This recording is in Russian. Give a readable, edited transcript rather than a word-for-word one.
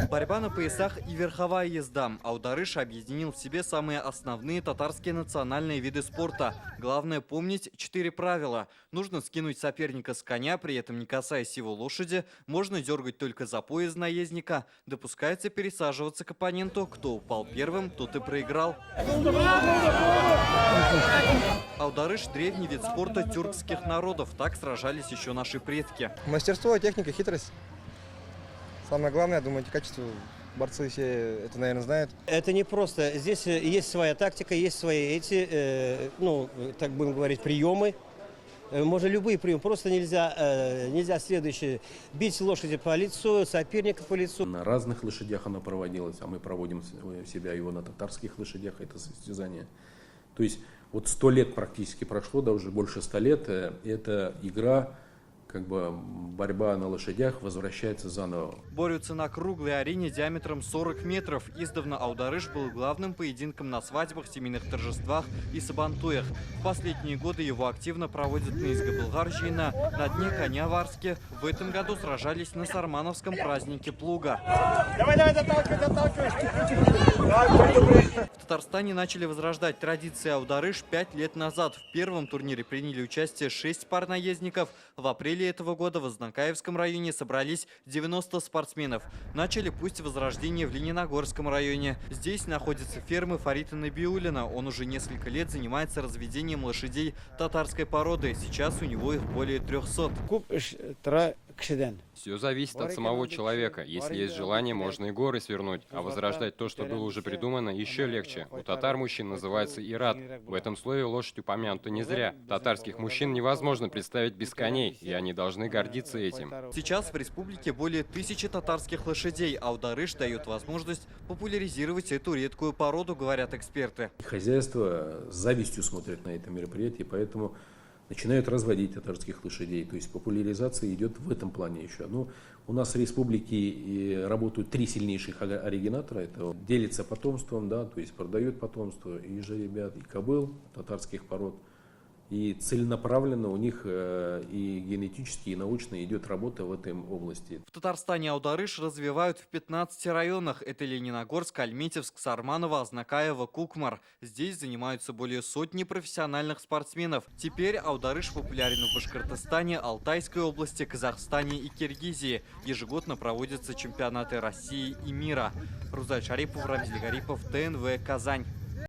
Борьба на поясах и верховая езда. Аударыш объединил в себе самые основные татарские национальные виды спорта. Главное помнить 4 правила. Нужно скинуть соперника с коня, при этом не касаясь его лошади. Можно дергать только за пояс наездника. Допускается пересаживаться к оппоненту. Кто упал первым, тот и проиграл. Аударыш – древний вид спорта тюркских народов. Так сражались еще наши предки. Мастерство, техника, хитрость. Самое главное, я думаю, эти качества борцы все это, наверное, знают. Это не просто. Здесь есть своя тактика, есть свои так будем говорить, приемы. Можно любые приемы. Просто нельзя следующее. Бить лошади по лицу, соперника по лицу. На разных лошадях она проводилась, а мы проводим себя его на татарских лошадях, это состязание. То есть вот 100 лет практически прошло, да уже больше 100 лет, эта игра, как бы борьба на лошадях возвращается заново. Борются на круглой арене диаметром 40 метров. Издавна аударыш был главным поединком на свадьбах, семейных торжествах и сабантуях. В последние годы его активно проводят на Изгабылгар-Жина, на дне коня в Арске. В этом году сражались на сармановском празднике плуга. В Татарстане начали возрождать традиции аударыш 5 лет назад. В первом турнире приняли участие 6 пар наездников. В апреле этого года в Азнакаевском районе собрались 90 спортсменов. Начали путь возрождения в Лениногорском районе. Здесь находятся фермы Фарита Набиуллина. Он уже несколько лет занимается разведением лошадей татарской породы. Сейчас у него их более 300. Все зависит от самого человека. Если есть желание, можно и горы свернуть. А возрождать то, что было уже придумано, еще легче. У татар мужчин называется ират. В этом слове лошадь упомянута не зря. Татарских мужчин невозможно представить без коней, и они должны гордиться этим. Сейчас в республике более 1000 татарских лошадей. Аударыш дает возможность популяризировать эту редкую породу, говорят эксперты. Хозяйство с завистью смотрят на это мероприятие, поэтому начинают разводить татарских лошадей. То есть популяризация идет в этом плане еще. Но у нас в республике работают 3 сильнейших оригинатора. Это делится потомством, да, то есть продают потомство и жеребят, и кобыл татарских пород. И целенаправленно у них и генетически, и научно идет работа в этой области. В Татарстане аударыш развивают в 15 районах. Это Лениногорск, Альметьевск, Сарманово, Азнакаево, Кукмар. Здесь занимаются более сотни профессиональных спортсменов. Теперь аударыш популярен в Башкортостане, Алтайской области, Казахстане и Киргизии. Ежегодно проводятся чемпионаты России и мира. Рузаль Шарипов, Рамзиль Гарипов, ТНВ, Казань.